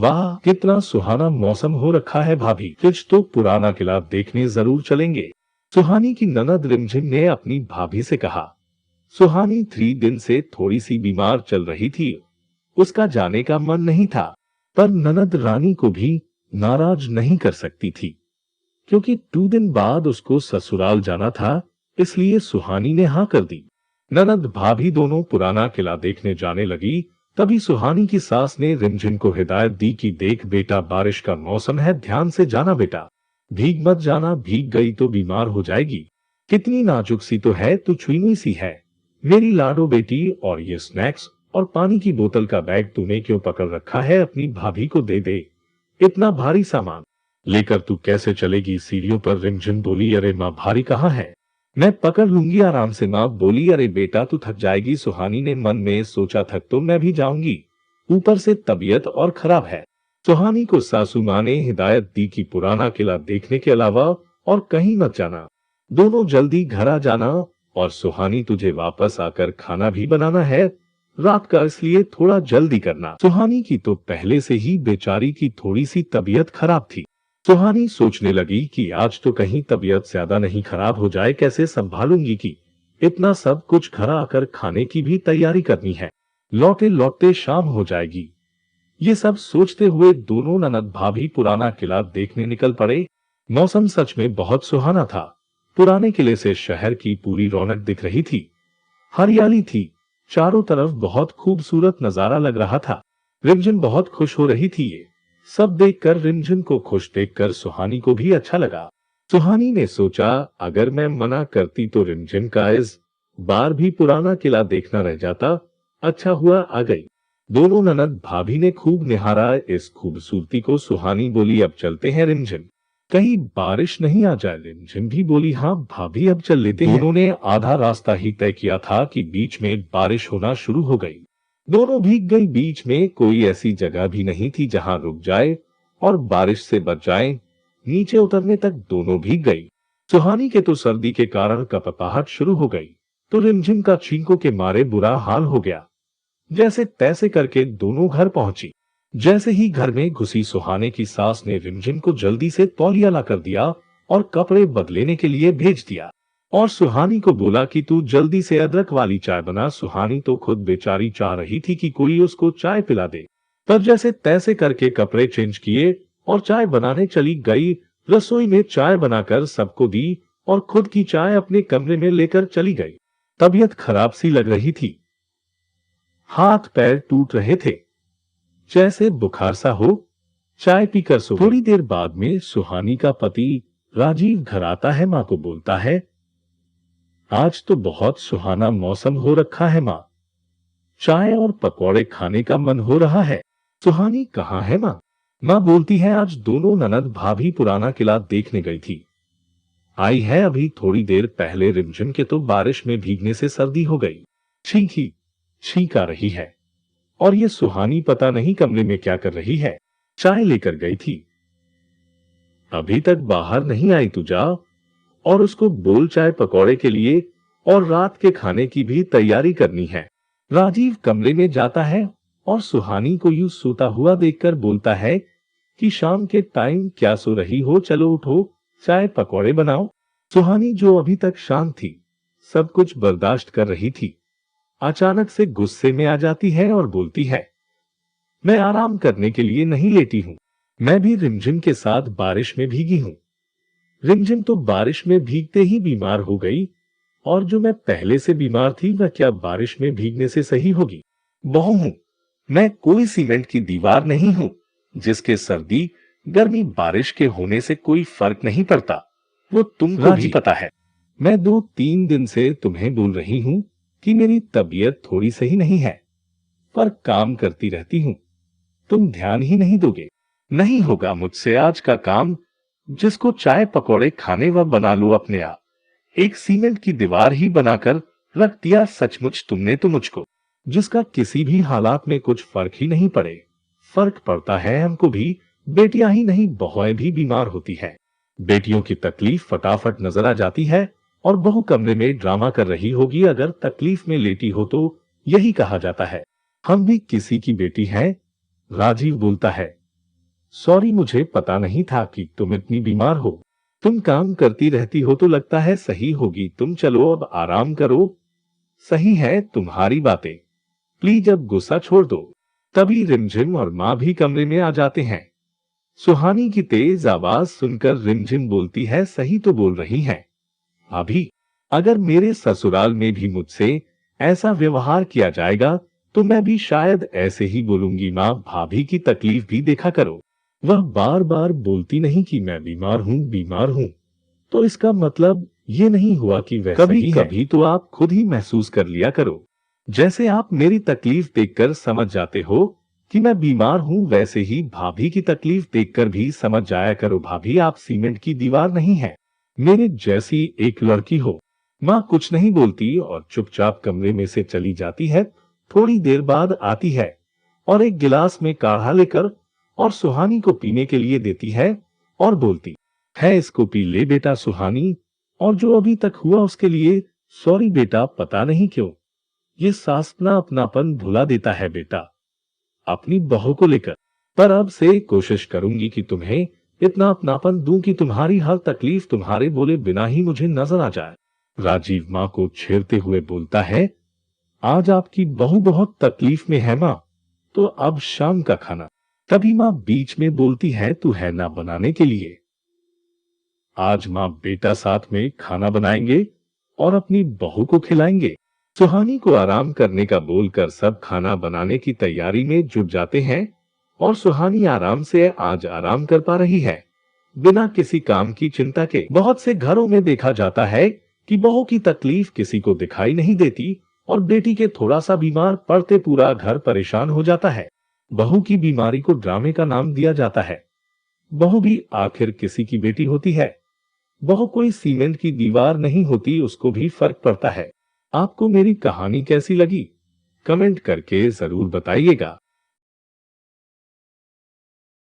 वाह, कितना सुहाना मौसम हो रखा है भाभी, कुछ तो पुराना किला देखने जरूर चलेंगे। सुहानी की ननद रिमझिम ने अपनी भाभी से कहा। सुहानी 3 दिन से थोड़ी सी बीमार चल रही थी। उसका जाने का मन नहीं था, पर ननद रानी को भी नाराज नहीं कर सकती थी, क्योंकि 2 दिन बाद उसको ससुराल जाना था। इसलिए सुहानी ने हाँ कर दी। ननद भाभी दोनों पुराना किला देखने जाने लगी। तभी सुहानी की सास ने रिमझिम को हिदायत दी कि देख बेटा, बारिश का मौसम है, ध्यान से जाना बेटा, भीग मत जाना, भीग गई तो बीमार हो जाएगी। कितनी नाजुक सी तो है, तू छुई सी है मेरी लाडो बेटी। और ये स्नैक्स और पानी की बोतल का बैग तूने क्यों पकड़ रखा है? अपनी भाभी को दे दे, इतना भारी सामान लेकर तू कैसे चलेगी सीढ़ियों पर? रिमझिम बोली, अरे माँ, भारी कहाँ है, मैं पकड़ लूंगी आराम से। माँ बोली, अरे बेटा तू थक जाएगी। सुहानी ने मन में सोचा, थक तो मैं भी जाऊंगी, ऊपर से तबीयत और खराब है। सुहानी को सासू माँ ने हिदायत दी कि पुराना किला देखने के अलावा और कहीं मत जाना, दोनों जल्दी घर आ जाना। और सुहानी, तुझे वापस आकर खाना भी बनाना है रात का, इसलिए थोड़ा जल्दी करना। सुहानी की तो पहले से ही बेचारी की थोड़ी सी तबीयत खराब थी। सुहानी सोचने लगी कि आज तो कहीं तबीयत ज्यादा नहीं खराब हो जाए, कैसे संभालूंगी कि इतना सब कुछ घर आकर खाने की भी तैयारी करनी है, लौटे लौटते शाम हो जाएगी। ये सब सोचते हुए दोनों ननद भाभी पुराना किला देखने निकल पड़े। मौसम सच में बहुत सुहाना था। पुराने किले से शहर की पूरी रौनक दिख रही थी, हरियाली थी चारों तरफ, बहुत खूबसूरत नजारा लग रहा था। रिमझिम बहुत खुश हो रही थी। ये सब देखकर, रिमझिम को खुश देखकर सुहानी को भी अच्छा लगा। सुहानी ने सोचा, अगर मैं मना करती तो रिमझिम का इस बार भी पुराना किला देखना रह जाता। अच्छा हुआ आ गई। दोनों ननद भाभी ने खूब निहारा इस खूबसूरती को। सुहानी बोली, अब चलते हैं रिमझिम, कहीं बारिश नहीं आ जाए। रिमझिम भी बोली, हाँ भाभी, अब चल लेते हैं। दोनों ने आधा रास्ता ही तय किया था कि बीच में बारिश होना शुरू हो गई। दोनों भीग गई। बीच में कोई ऐसी जगह भी नहीं थी जहां रुक जाए और बारिश से बच जाए। नीचे उतरने तक दोनों भीग गई। सुहानी के तो सर्दी के कारण कपकपाहट शुरू हो गई, तो रिमझिम का छींकों के मारे बुरा हाल हो गया। जैसे तैसे करके दोनों घर पहुंची। जैसे ही घर में घुसी, सुहाने की सास ने रिमझिम को जल्दी से तौलिया ला कर दिया और कपड़े बदलेने के लिए भेज दिया, और सुहानी को बोला कि तू जल्दी से अदरक वाली चाय बना। सुहानी तो खुद बेचारी चाह रही थी कि कोई उसको चाय पिला दे, पर जैसे तैसे करके कपड़े चेंज किए और चाय बनाने चली गई। रसोई में चाय बनाकर सबको दी और खुद की चाय अपने कमरे में लेकर चली गई। तबीयत खराब सी लग रही थी, हाथ पैर टूट रहे थे, जैसे बुखार सा हो। चाय पीकर सो गई। थोड़ी देर बाद में सुहानी का पति राजीव घर आता है। माँ को बोलता है, आज तो बहुत सुहाना मौसम हो रखा है माँ, चाय और पकौड़े खाने का मन हो रहा है। सुहानी, कहाँ है माँ? माँ बोलती है, आज दोनों ननद भाभी पुराना किला देखने गई थी, आई है अभी थोड़ी देर पहले। रिमझिम के तो बारिश में भीगने से सर्दी हो गई, छींक आ रही है। और ये सुहानी पता नहीं कमरे में क्या कर रही है, चाय लेकर गई थी, अभी तक बाहर नहीं आई। तू जा और उसको बोल चाय पकौड़े के लिए और रात के खाने की भी तैयारी करनी है। राजीव कमरे में जाता है और सुहानी को यूं सोता हुआ देखकर बोलता है कि शाम के टाइम क्या सो रही हो, चलो उठो, चाय पकौड़े बनाओ। सुहानी, जो अभी तक शांत थी, सब कुछ बर्दाश्त कर रही थी, अचानक से गुस्से में आ जाती है और बोलती है, मैं आराम करने के लिए नहीं लेटी हूँ, मैं भी रिमझिम के साथ बारिश में भीगी हूँ। रिमझिम तो बारिश में भीगते ही बीमार हो गई, और जो मैं पहले से बीमार थी वह क्या बारिश में भीगने से सही होगी? बहू हूँ मैं, कोई सीमेंट की दीवार नहीं हूँ जिसके सर्दी गर्मी बारिश के होने से कोई फर्क नहीं पड़ता, वो तुमको भी पता है। मैं 2-3 दिन से तुम्हें बोल रही हूँ कि मेरी तबीयत थोड़ी सही नहीं है, पर काम करती रहती हूँ, तुम ध्यान ही नहीं दोगे। नहीं होगा मुझसे आज का काम, जिसको चाय पकौड़े खाने व बना लो अपने आप, एक सीमेंट की दीवार ही बनाकर रख दिया। सचमुच तुमने तो मुझको, जिसका किसी भी हालात में कुछ फर्क ही नहीं पड़े। फर्क पड़ता है हमको भी, बेटियां ही नहीं बहुएं भी बीमार होती है। बेटियों की तकलीफ फटाफट नजर आ जाती है, और बहू कमरे में ड्रामा कर रही होगी, अगर तकलीफ में लेटी हो तो यही कहा जाता है, हम भी किसी की बेटी हैं। राजीव बोलता है, सॉरी, मुझे पता नहीं था कि तुम इतनी बीमार हो। तुम काम करती रहती हो तो लगता है सही होगी। तुम चलो अब आराम करो। सही है तुम्हारी बातें, प्लीज अब गुस्सा छोड़ दो। तभी रिमझिम और माँ भी कमरे में आ जाते हैं। सुहानी की तेज आवाज सुनकर रिमझिम बोलती है, सही तो बोल रही हैं भाभी। अगर मेरे ससुराल में भी मुझसे ऐसा व्यवहार किया जाएगा तो मैं भी शायद ऐसे ही बोलूंगी। माँ, भाभी की तकलीफ भी देखा करो। वह बार बार बोलती नहीं कि मैं बीमार हूँ, तो इसका मतलब ये नहीं हुआ कि वह कभी सही है। कभी तो आप खुद ही महसूस कर लिया करो। जैसे आप मेरी तकलीफ देखकर समझ जाते हो कि मैं बीमार हूँ, वैसे ही भाभी की तकलीफ देखकर भी समझ जाया करो। भाभी, आप सीमेंट की दीवार नहीं है, मेरे जैसी एक लड़की हो। माँ कुछ नहीं बोलती और चुपचाप कमरे में से चली जाती है। थोड़ी देर बाद आती है और एक गिलास में काढ़ा लेकर और सुहानी को पीने के लिए देती है और बोलती है, इसको पी ले बेटा सुहानी, और जो अभी तक हुआ उसके लिए सॉरी बेटा। पता नहीं क्यों ये सास अपनापन भुला देता है बेटा अपनी बहू को लेकर। पर अब से कोशिश करूंगी कि तुम्हें इतना अपनापन दूं कि तुम्हारी हर तकलीफ तुम्हारे बोले बिना ही मुझे नजर आ जाए। राजीव माँ को छेड़ते हुए बोलता है, आज आपकी बहू बहुत तकलीफ में है माँ, तो अब शाम का खाना। तभी माँ बीच में बोलती है, तू है ना बनाने के लिए। आज माँ बेटा साथ में खाना बनाएंगे और अपनी बहू को खिलाएंगे। सुहानी को आराम करने का बोलकर सब खाना बनाने की तैयारी में जुट जाते हैं और सुहानी आराम से आज आराम कर पा रही है बिना किसी काम की चिंता के। बहुत से घरों में देखा जाता है कि बहू की तकलीफ किसी को दिखाई नहीं देती और बेटी के थोड़ा सा बीमार पड़ते पूरा घर परेशान हो जाता है। बहू की बीमारी को ड्रामे का नाम दिया जाता है। बहू भी आखिर किसी की बेटी होती है। बहू कोई सीमेंट की दीवार नहीं होती, उसको भी फर्क पड़ता है। आपको मेरी कहानी कैसी लगी कमेंट करके जरूर बताइएगा।